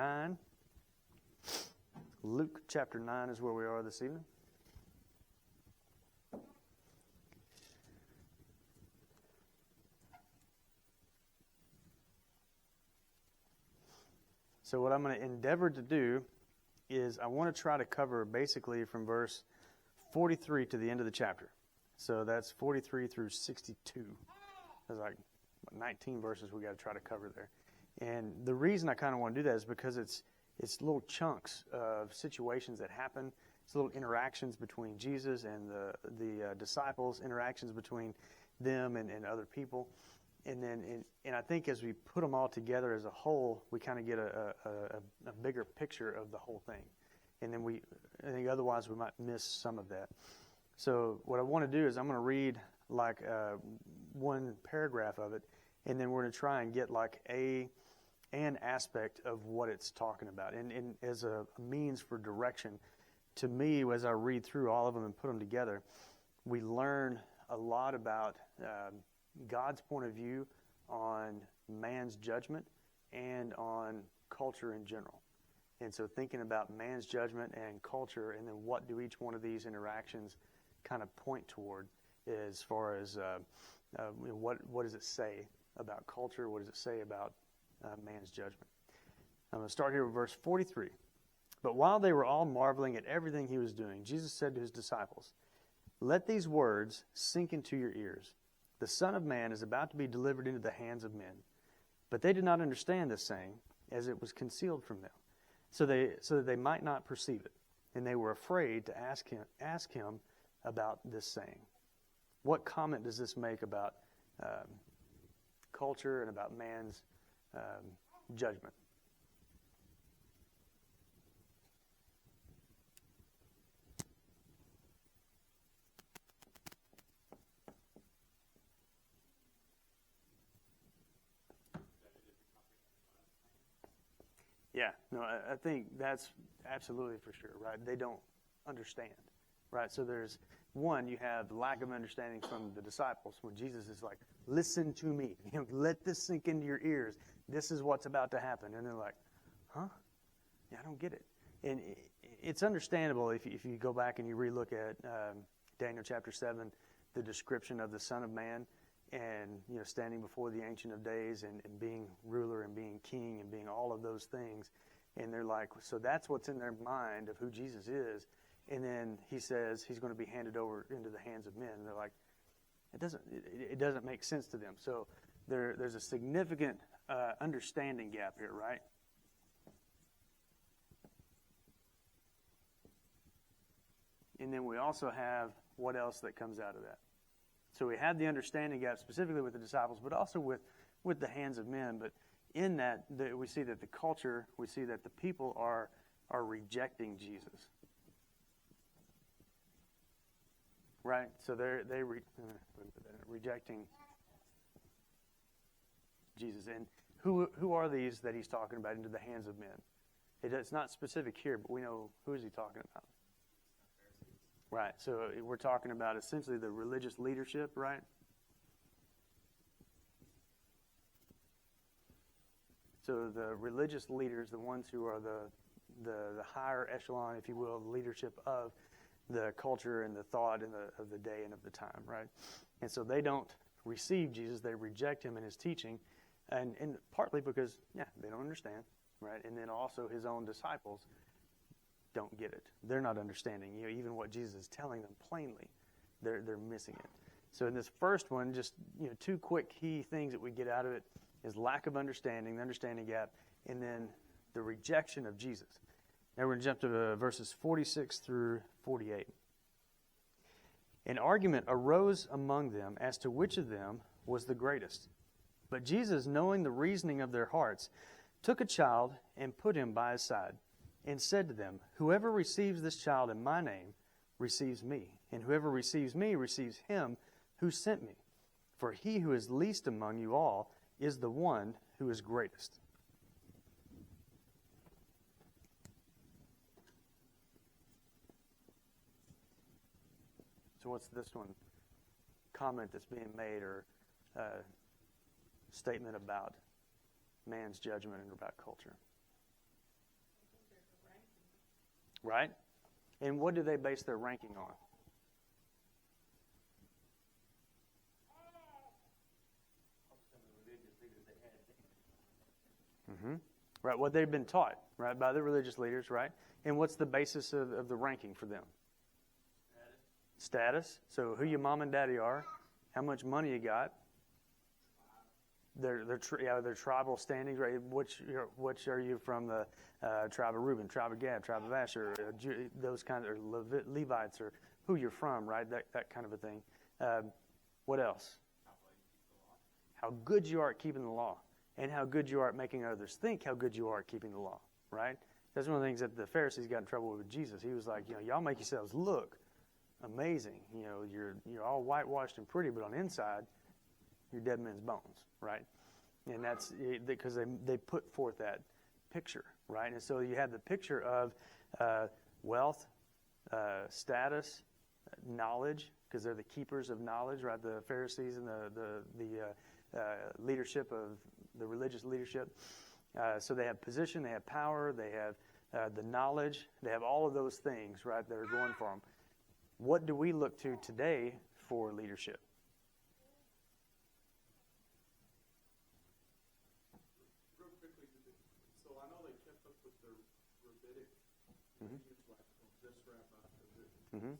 9. Luke chapter 9 is where we are this evening. So what I'm going to endeavor to do is I want to try to cover basically from verse 43 to the end of the chapter. So that's 43 through 62. There's like 19 verses we got to try to cover there. And the reason I kind of want to do that is because it's little chunks of situations that happen. It's little interactions between Jesus and the disciples, interactions between them and other people. And I think as we put them all together as a whole, we kind of get a bigger picture of the whole thing. And then I think otherwise we might miss some of that. So what I want to do is I'm going to read like one paragraph of it, and then we're going to try and get like an aspect of what it's talking about. And as a means for direction, to me, as I read through all of them and put them together, we learn a lot about God's point of view on man's judgment and on culture in general. And so thinking about man's judgment and culture, and then what do each one of these interactions kind of point toward as far as what does it say about culture? What does it say about man's judgment? I'm going to start here with verse 43. But while they were all marveling at everything he was doing, Jesus said to his disciples, "Let these words sink into your ears. The Son of Man is about to be delivered into the hands of men." But they did not understand this saying, as it was concealed from them, so that they might not perceive it. And they were afraid to ask him about this saying. What comment does this make about culture and about man's judgment? Yeah, no, I think that's absolutely for sure, right? They don't understand, right? So there's one, you have lack of understanding from the disciples when Jesus is like, "Listen to me, let this sink into your ears. This is what's about to happen." And they're like, "Huh? Yeah, I don't get it." And it's understandable if you go back and you relook at Daniel chapter 7, the description of the Son of Man, and standing before the Ancient of Days and being ruler and being king and being all of those things. And they're like, so that's what's in their mind of who Jesus is. And then he says he's going to be handed over into the hands of men. And they're like, it doesn't make sense to them. So there's a significant understanding gap here, right? And then we also have what else that comes out of that. So we had the understanding gap specifically with the disciples, but also with the hands of men. But in that, we see that the culture, we see that the people are rejecting Jesus. Right? So they're rejecting Jesus. And who are these that he's talking about into the hands of men? It's not specific here, but we know who is he talking about. Right, so we're talking about essentially the religious leadership, right? So the religious leaders, the ones who are the higher echelon, if you will, of leadership of the culture and the thought and of the day and of the time, right? And so they don't receive Jesus, they reject him and his teaching, and partly because, they don't understand, right? And then also his own disciples don't get it. They're not understanding. Even what Jesus is telling them plainly, they're missing it. So in this first one, just two quick key things that we get out of it is lack of understanding, the understanding gap, and then the rejection of Jesus. Now we're going to jump to verses 46 through 48. An argument arose among them as to which of them was the greatest. But Jesus, knowing the reasoning of their hearts, took a child and put him by his side, and said to them, "Whoever receives this child in my name receives me, and whoever receives me receives him who sent me. For he who is least among you all is the one who is greatest." So what's this one? Comment that's being made or statement about man's judgment and about culture. right? And what do they base their ranking on? Mm-hmm. Right, what they've been taught, right, by the religious leaders, right? And what's the basis of the ranking for them? Status. So who your mom and daddy are, how much money you got, their tribal standings, right? Which are you from, the tribe of Reuben, tribe of Gad, tribe of Asher, those kinds of Levites, or who you're from, right? That kind of a thing. What else? How good you are at keeping the law, and how good you are at making others think how good you are at keeping the law, right? That's one of the things that the Pharisees got in trouble with Jesus. He was like, y'all make yourselves look amazing. You're all whitewashed and pretty, but on the inside, you're dead men's bones, right? And that's because they put forth that picture, right? And so you have the picture of wealth, status, knowledge, because they're the keepers of knowledge, right? The Pharisees and the leadership of the religious leadership. So they have position, they have power, they have the knowledge, they have all of those things, right, that are going for them. What do we look to today for leadership? Real quickly, so I know they kept up with their rabbinic lineage, like from this rabbi to this.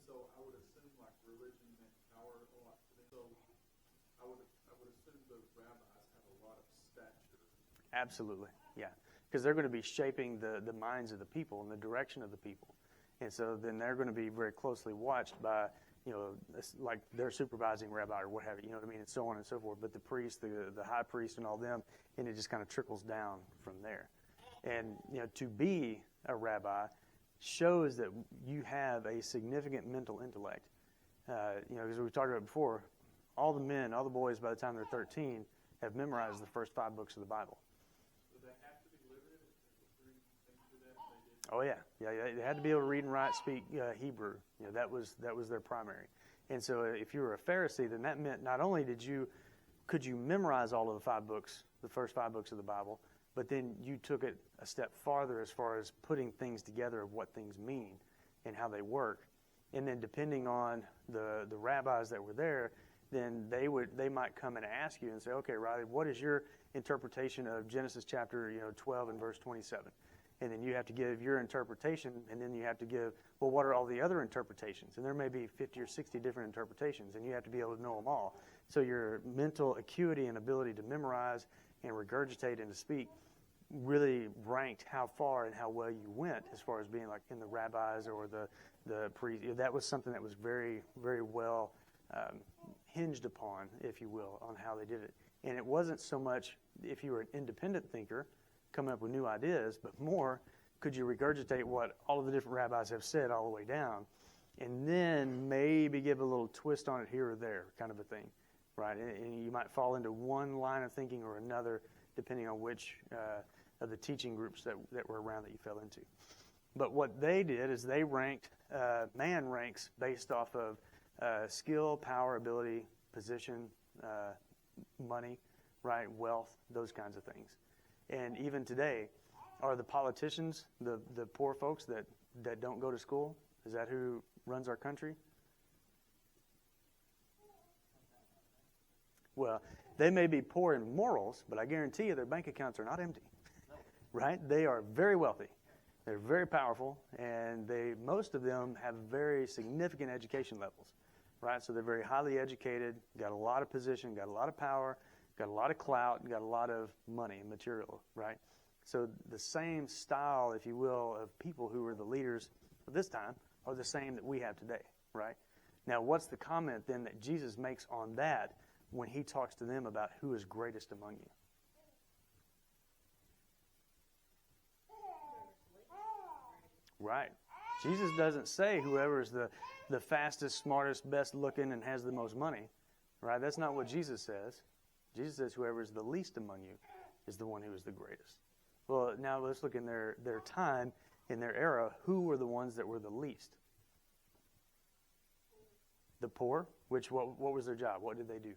So I would assume like religion meant power a lot to them. So I would assume the rabbis have a lot of stature. Absolutely, yeah, because they're going to be shaping the minds of the people and the direction of the people. And so then they're going to be very closely watched by, like their supervising rabbi or what have you, and so on and so forth. But the priest, the high priest and all them, and it just kind of trickles down from there. And, to be a rabbi shows that you have a significant mental intellect. Because we talked about before, all the men, all the boys, by the time they're 13, have memorized the first 5 books of the Bible. Oh yeah. They had to be able to read and write, speak Hebrew. That was their primary. And so, if you were a Pharisee, then that meant not only could you memorize all of the 5 books, the first 5 books of the Bible, but then you took it a step farther as far as putting things together of what things mean and how they work. And then, depending on the rabbis that were there, then they might come and ask you and say, "Okay, Riley, what is your interpretation of Genesis chapter 12 and verse 27?" And then you have to give your interpretation, and then you have to give, well, what are all the other interpretations? And there may be 50 or 60 different interpretations, and you have to be able to know them all. So your mental acuity and ability to memorize and regurgitate and to speak really ranked how far and how well you went as far as being like in the rabbis or the priest. That was something that was very, very well hinged upon, if you will, on how they did it. And it wasn't so much if you were an independent thinker coming up with new ideas, but more, could you regurgitate what all of the different rabbis have said all the way down, and then maybe give a little twist on it here or there, kind of a thing, right? And you might fall into one line of thinking or another, depending on which of the teaching groups that were around that you fell into. But what they did is they ranked, man ranks based off of skill, power, ability, position, money, right, wealth, those kinds of things. And even today, are the politicians the poor folks that don't go to school? Is that who runs our country? Well, they may be poor in morals, but I guarantee you their bank accounts are not empty, right? They are very wealthy. They're very powerful, and most of them have very significant education levels, right? So they're very highly educated, got a lot of position, got a lot of power, got a lot of clout, got a lot of money and material, right? So the same style, if you will, of people who were the leaders of this time are the same that we have today, right? Now, what's the comment then that Jesus makes on that when he talks to them about who is greatest among you? Right. Jesus doesn't say whoever is the fastest, smartest, best looking, and has the most money, right? That's not what Jesus says. Jesus says whoever is the least among you is the one who is the greatest. Well, now let's look in their time, in their era, who were the ones that were the least? The poor, what was their job? What did they do?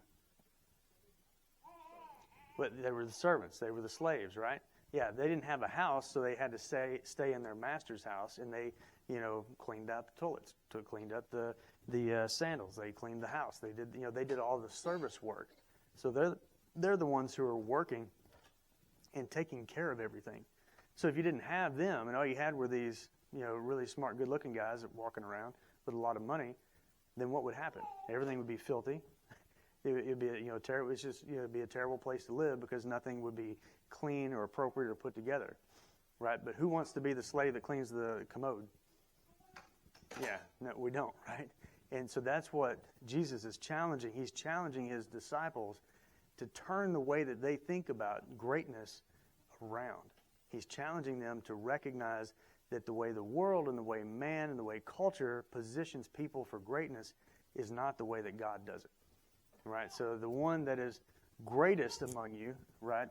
But they were the servants. They were the slaves, right? Yeah, they didn't have a house, so they had to stay in their master's house, and they, cleaned up the toilets, cleaned up the sandals, they cleaned the house, they did all the service work. So they're the ones who are working and taking care of everything. So if you didn't have them, and all you had were these, really smart, good-looking guys that walking around with a lot of money, then what would happen? Everything would be filthy. It'd be terrible. It's just it'd be a terrible place to live because nothing would be clean or appropriate or put together, right? But who wants to be the slave that cleans the commode? Yeah, no, we don't, right? And so that's what Jesus is challenging. He's challenging his disciples to turn the way that they think about greatness around. He's challenging them to recognize that the way the world and the way man and the way culture positions people for greatness is not the way that God does it. Right? So the one that is greatest among you, right,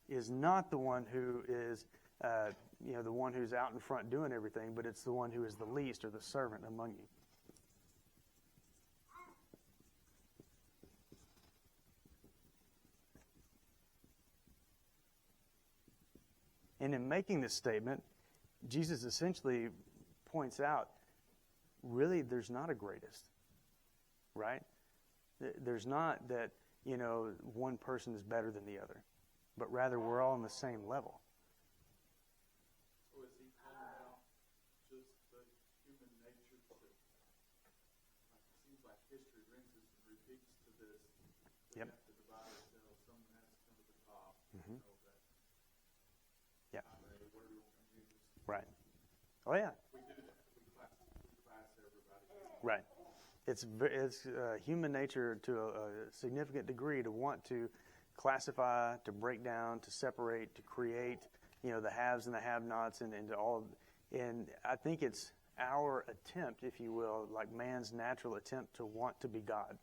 is not the one who is, the one who's out in front doing everything, but it's the one who is the least or the servant among you. And in making this statement, Jesus essentially points out, really, there's not a greatest, right? There's not that, one person is better than the other, but rather we're all on the same level. So is he calling out just the human nature that, it seems like history rings us and repeats to this. We Yep. have to divide ourselves. Someone has to come to the top. Mm-hmm. That Yeah. whatever you want to use. Right. Oh, yeah. We do that. We class everybody. Right. It's human nature to a significant degree to want to classify, to break down, to separate, to create, the haves and the have-nots, and to all. And I think it's our attempt, if you will, like man's natural attempt to want to be God,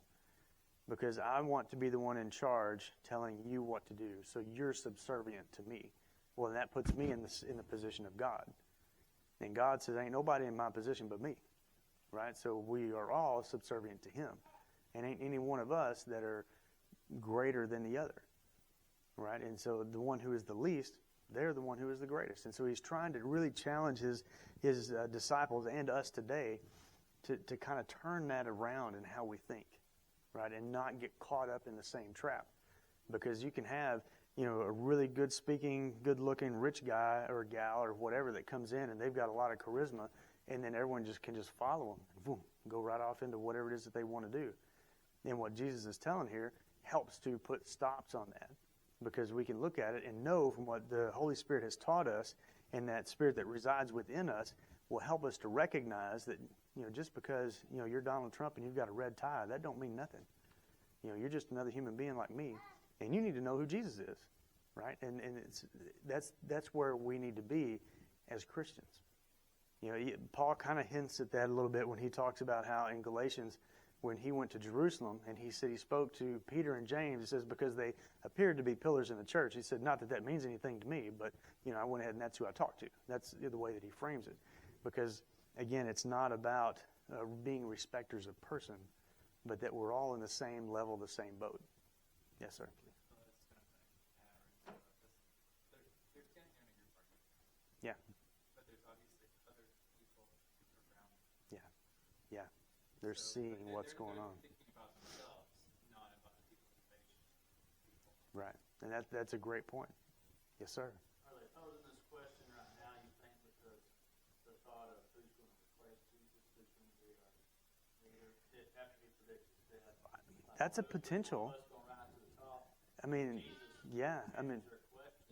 because I want to be the one in charge, telling you what to do, so you're subservient to me. Well, then that puts me in the position of God, and God says, "Ain't nobody in my position but me." Right? So we are all subservient to him. And ain't any one of us that are greater than the other. Right? And so the one who is the least, they're the one who is the greatest. And so he's trying to really challenge his disciples and us today to kind of turn that around in how we think. Right? And not get caught up in the same trap. Because you can have, a really good speaking, good looking, rich guy or gal or whatever that comes in and they've got a lot of charisma. And then everyone can just follow them and boom, go right off into whatever it is that they want to do. And what Jesus is telling here helps to put stops on that, because we can look at it and know from what the Holy Spirit has taught us, and that Spirit that resides within us will help us to recognize that, just because, you're Donald Trump and you've got a red tie, that don't mean nothing. You're just another human being like me, and you need to know who Jesus is, right? And that's where we need to be as Christians. Paul kind of hints at that a little bit when he talks about how in Galatians, when he went to Jerusalem, and he said he spoke to Peter and James, he says, because they appeared to be pillars in the church. He said, not that means anything to me, but, I went ahead and that's who I talked to. That's the way that he frames it. Because, again, it's not about being respecters of person, but that we're all in the same level, the same boat. Yes, sir. Yeah. Yeah, they're seeing what's going on. Thinking about themselves, not about the people who face people. Right, and that's a great point. Yes, sir. Are they posing this question right now, you think, because the thought of who's going to replace Jesus, who's going to be our leader, after he predicts his death? That's a potential. What's going to rise to the top? I mean, yeah, I mean,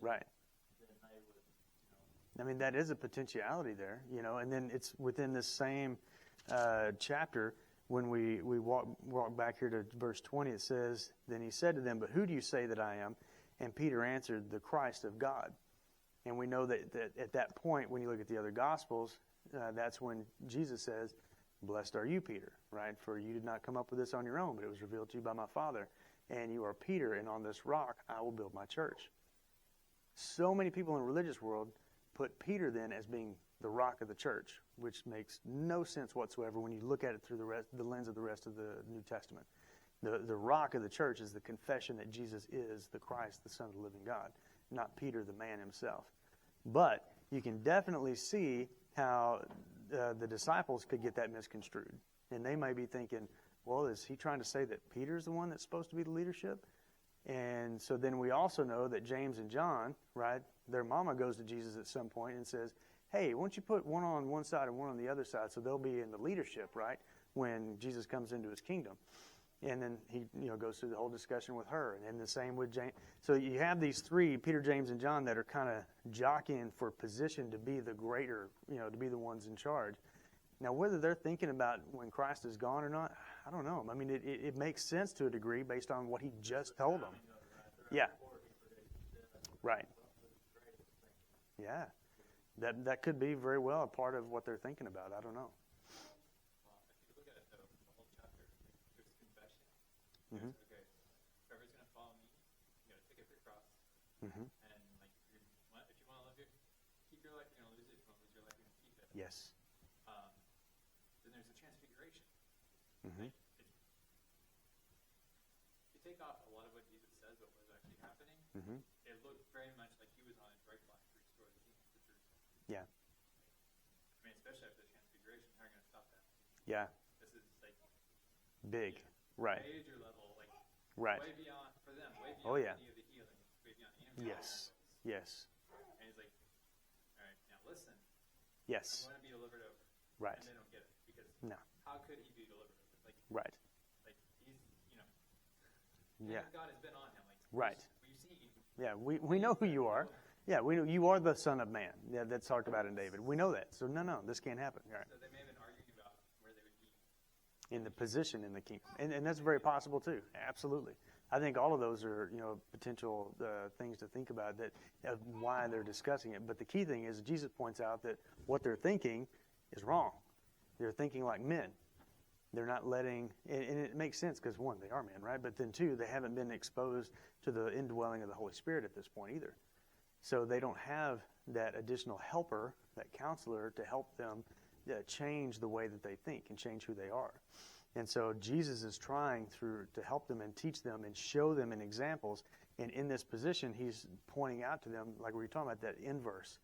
right. Then they would, I mean, that is a potentiality there, and then it's within this same chapter, when we walk back here to verse 20, it says, then he said to them, but who do you say that I am? And Peter answered, the Christ of God. And we know that at that point, when you look at the other Gospels, that's when Jesus says, blessed are you, Peter, right? For you did not come up with this on your own, but it was revealed to you by my Father. And you are Peter, and on this rock I will build my church. So many people in the religious world put Peter then as being the rock of the church, which makes no sense whatsoever when you look at it through the lens of the rest of the New Testament. The rock of the church is the confession that Jesus is the Christ, the Son of the living God. not Peter, the man himself. But you can definitely see how the disciples could get that misconstrued. And they may be thinking, well, is he trying to say that Peter's the one that's supposed to be the leadership? And so then we also know that James and John, right, their mama goes to Jesus at some point and says, hey, why don't you put one on one side and one on the other side so they'll be in the leadership, right, when Jesus comes into his kingdom. And then he goes through the whole discussion with her. And then the same with James. So you have these three, Peter, James, and John, that are kind of jockeying for position to be the greater, to be the ones in charge. Now, whether they're thinking about when Christ is gone or not, I don't know. I mean, it makes sense to a degree based on what he just told them. Yeah. Right. Yeah. That could be very well a part of what they're thinking about. I don't know. If you look at the whole chapter, there's confession. Mm-hmm. Okay, whoever's going to follow me, you got to pick up your cross. Mm-hmm. And like, if you want to keep your life, you're going to lose it. If you want to lose your life, you're going to keep it. Yes. Then there's a transfiguration. Mm-hmm. If you take off a lot of what Jesus says, what was actually happening, Mm-hmm. it looked very much like he was on his right line to restore the kingdom to Jerusalem. Yeah. I mean, especially after the transfiguration, how are you going to stop that? Yeah. This is like Big. Right. major level, like Right. way beyond for them, way beyond Oh, yeah. any of the healing, way beyond any of the Yes. Yes. And he's like, all right, now listen, Yes. I'm going to be delivered over. Right. And they don't get it because No. how could he be delivered over? Like Right. he's, Yeah. God has been on him. Like, Right. we've seen you. Yeah. We know who you are. Yeah. We know you are the Son of Man. Yeah. That's talked about in David. We know that. So no, this can't happen. Right. So they may have been arguing about where they would be. In the position in the kingdom, and that's very possible too. Absolutely. I think all of those are potential things to think about that of why they're discussing it. But the key thing is Jesus points out that what they're thinking is wrong. They're thinking like men. They're not letting, and it makes sense because one, they are men, right? But then two, they haven't been exposed to the indwelling of the Holy Spirit at this point either. So they don't have that additional helper, that counselor, to help them change the way that they think and change who they are. And so Jesus is trying to help them and teach them and show them in examples. And in this position, he's pointing out to them, like we were talking about, that inverse.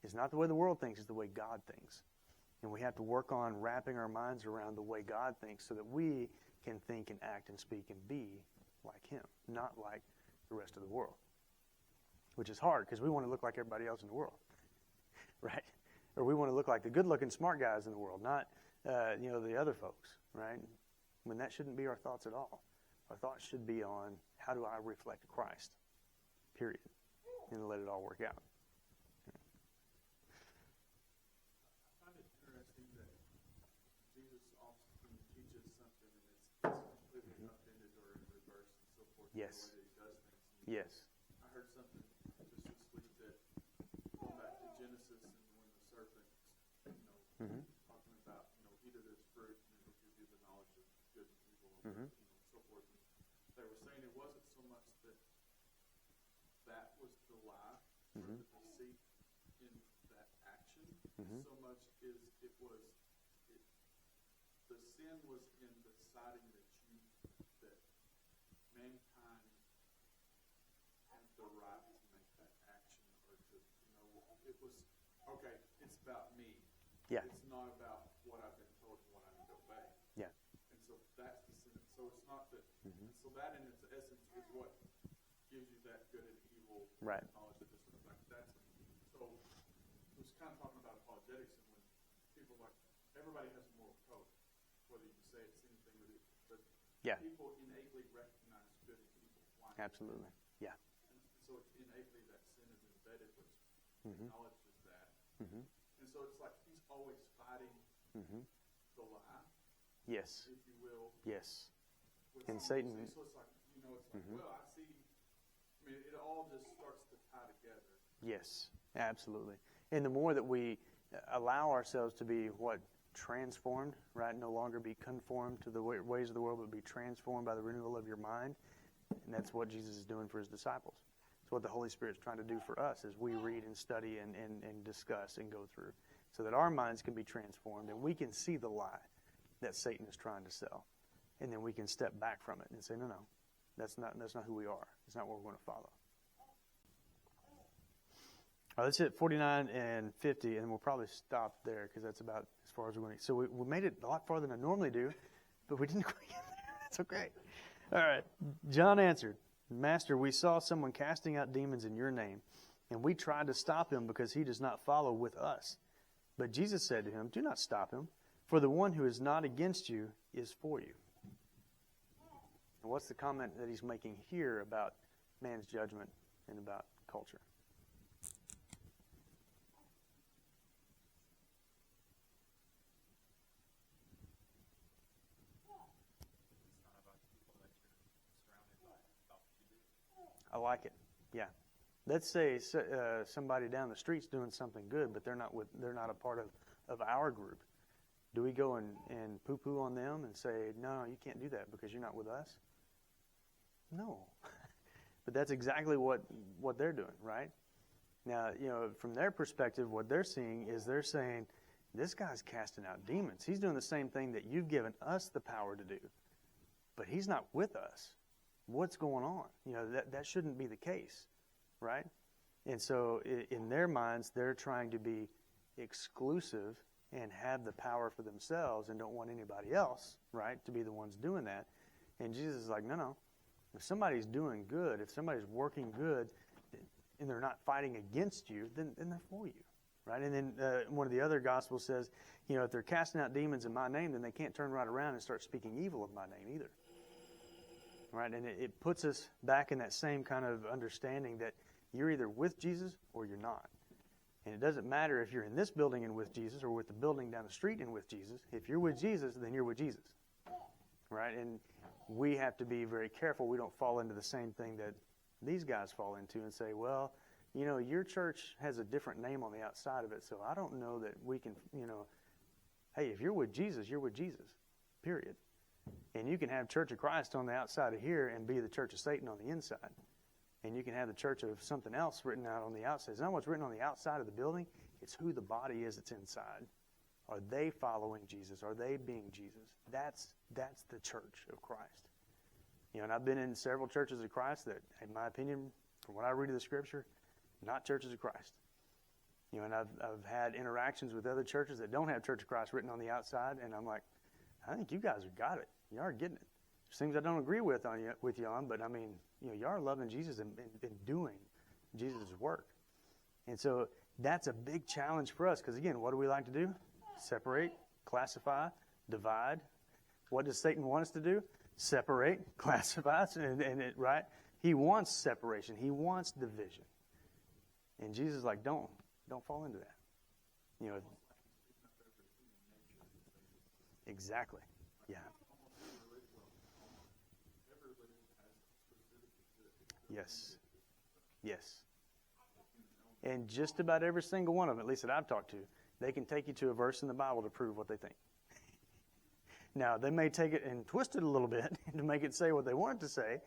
It's not the way the world thinks, it's the way God thinks. And we have to work on wrapping our minds around the way God thinks so that we can think and act and speak and be like him, not like the rest of the world. Which is hard because we want to look like everybody else in the world, right? Or we want to look like the good-looking, smart guys in the world, not the other folks, right? When that shouldn't be our thoughts at all. Our thoughts should be on how do I reflect Christ, period, and let it all work out. I find it interesting that Jesus often teaches something and it's completely upended or in reverse and so forth. Yes. The way that he does things. Yes. I heard something just this week that going back to Genesis and when the serpent, Mm-hmm. talking about, eat of this fruit and it will give you the knowledge of good and evil and Mm-hmm. so forth. And they were saying it wasn't so much that was the lie or Mm-hmm. the deceit in that action, Mm-hmm. so much as the sin was in deciding that mankind had the right to make that action or to it was okay, it's about me. Yeah. It's not about what I've been told and what I need to obey. Yeah. And so that's the sin. So it's not that Mm-hmm. so that in its essence is what gives you that good and evil Right. knowledge of this stuff. Like that's so it was kind of talking about apologetics and when people like everybody has a moral code, whether you say it's anything or but Yeah. people innately recognize good and evil. Why? Absolutely. Yeah. And so it's innately that sin is embedded, which Mm-hmm. acknowledges that. Mm-hmm. And so it's like he's always fighting Mm-hmm. the lie, Yes. if you will. Yes. with And some- Satan- So it's like, it's like, Mhm. well, I see. I mean, it all just starts to tie together. Yes, absolutely. And the more that we allow ourselves to be transformed, right? No longer be conformed to the ways of the world, but be transformed by the renewal of your mind. And that's what Jesus is doing for his disciples. It's what the Holy Spirit is trying to do for us as we read and study and discuss and go through, so that our minds can be transformed and we can see the lie that Satan is trying to sell. And then we can step back from it and say, no, that's not who we are. It's not what we're going to follow. All right, let's hit 49 and 50, and we'll probably stop there because that's about as far as we're going to. So we made it a lot farther than I normally do, but we didn't quite get there. That's okay. All right. John answered, Master, we saw someone casting out demons in your name, and we tried to stop him because he does not follow with us. But Jesus said to him, do not stop him, for the one who is not against you is for you. And what's the comment that he's making here about man's judgment and about culture? I like it. Yeah. Let's say somebody down the street's doing something good, but they're not a part of our group. Do we go and poo-poo on them and say, no, you can't do that because you're not with us? No. But that's exactly what they're doing, right? Now, from their perspective, what they're seeing is they're saying, this guy's casting out demons. He's doing the same thing that you've given us the power to do, but he's not with us. What's going on? That shouldn't be the case, right? And so in their minds, they're trying to be exclusive and have the power for themselves and don't want anybody else, right, to be the ones doing that. And Jesus is like, no. If somebody's doing good, if somebody's working good, and they're not fighting against you, then they're for you, right? And then one of the other Gospels says, if they're casting out demons in my name, then they can't turn right around and start speaking evil of my name either. Right, and it puts us back in that same kind of understanding that you're either with Jesus or you're not. And it doesn't matter if you're in this building and with Jesus or with the building down the street and with Jesus. If you're with Jesus, then you're with Jesus. Right? And we have to be very careful we don't fall into the same thing that these guys fall into and say, well, your church has a different name on the outside of it, so I don't know that we can, hey, if you're with Jesus, you're with Jesus, period. And you can have Church of Christ on the outside of here and be the Church of Satan on the inside. And you can have the church of something else written out on the outside. It's not what's written on the outside of the building. It's who the body is that's inside. Are they following Jesus? Are they being Jesus? That's the church of Christ. And I've been in several churches of Christ that, in my opinion, from what I read of the Scripture, not churches of Christ. And I've had interactions with other churches that don't have Church of Christ written on the outside, and I'm like, I think you guys have got it. You are getting it. There's things I don't agree with you on, but I mean, you are loving Jesus and doing Jesus' work. And so that's a big challenge for us because, again, what do we like to do? Separate, classify, divide. What does Satan want us to do? Separate, classify, right? He wants separation. He wants division. And Jesus is like, don't fall into that. Exactly. Yeah. Yes. And just about every single one of them, at least that I've talked to, they can take you to a verse in the Bible to prove what they think. Now, they may take it and twist it a little bit to make it say what they want it to say,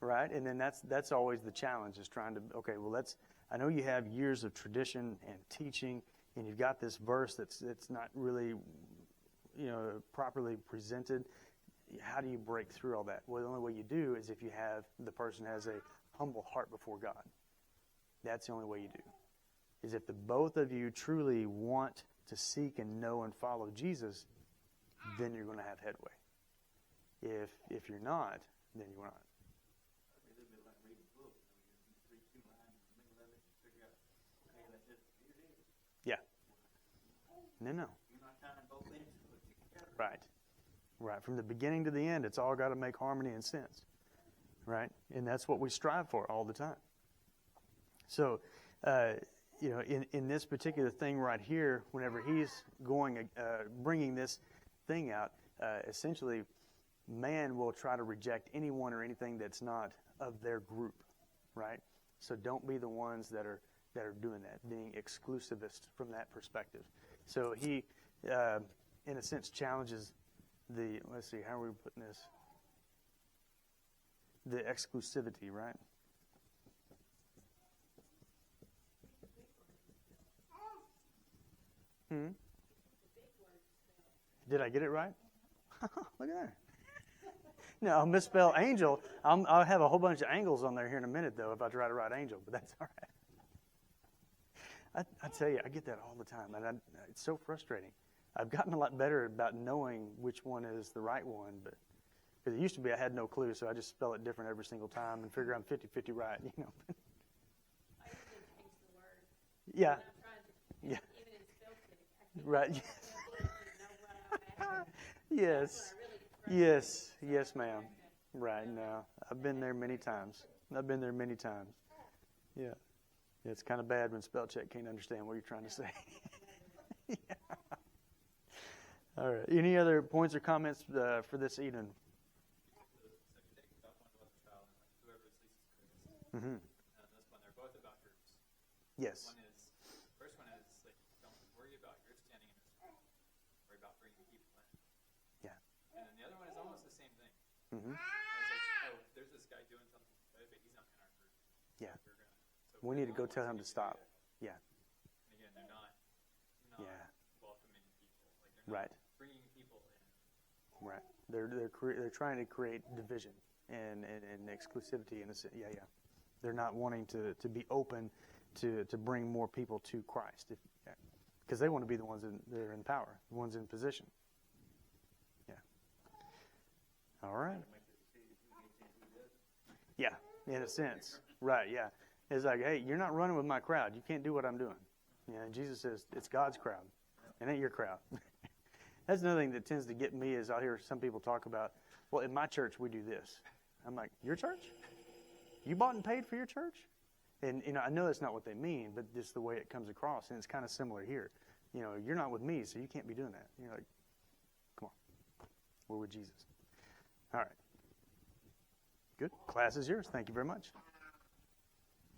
right? And then that's always the challenge, is trying to, okay, well, I know you have years of tradition and teaching, and you've got this verse that's not really, properly presented. How do you break through all that? Well, the only way you do is if the person has a humble heart before God. That's the only way you do. Is if the both of you truly want to seek and know and follow Jesus, then you're going to have headway. If you're not, then you're not. It's a little bit like reading a book. You read 2 lines in the middle of it, you figure out, okay, that's it. Here it is. Yeah. No. You're not tying both ends to put it together. Right. From the beginning to the end, it's all got to make harmony and sense. Right? And that's what we strive for all the time. So, in this particular thing right here, whenever he's bringing this thing out, essentially, man will try to reject anyone or anything that's not of their group, right? So don't be the ones that are doing that, being exclusivist from that perspective. So he, in a sense, challenges let's see, how are we putting this? The exclusivity, right? Did I get it right? Look at that. No, I'll misspell angel. I'll have a whole bunch of angles on there here in a minute, though, if I try to write angel, but that's all I tell you, I get that all the time, and it's so frustrating. I've gotten a lot better about knowing which one is the right one, but because it used to be I had no clue, so I just spell it different every single time and figure I'm 50-50 right, you know. I usually change the word. Yeah, When I'm trying to, yeah, even in spell check, I keep right. the ability to know what I'm asking. Yes, That's when I really get frustrated. yes, yes, ma'am. Right now, I've been there many times. I've been there many times. Yeah, it's kind of bad when spell check can't understand what you're trying to say. Yeah. All right. Any other points or comments for this evening? So if you take that one about the child and like whoever is least experienced, Mm-hmm. and this one, they're both about groups. Yes. First one is like, don't worry about your standing in this room. Worry about bringing people in. Yeah. And then the other one is almost the same thing. Mm-hmm. And it's like, oh, there's this guy doing something good, but he's not in our group. Yeah. So We need to go tell him to stop. Yeah. And again, they're not Yeah. welcoming people. Like they're not Right. bringing people in. Right. They're trying to create division and exclusivity in a sense. Yeah, yeah. They're not wanting to be open to bring more people to Christ, because they want to be the ones that are in power, the ones in position. Yeah. All right. Yeah, in a sense. Right. Yeah. It's like, hey, you're not running with my crowd. You can't do what I'm doing. Yeah. And Jesus says it's God's crowd. It ain't your crowd. That's another thing that tends to get me is I'll hear some people talk about, well, in my church we do this. I'm like, your church? You bought and paid for your church? And I know that's not what they mean, but just the way it comes across, and it's kind of similar here. You're not with me, so you can't be doing that. You're like, come on, we're with Jesus. All right. Good. Class is yours. Thank you very much.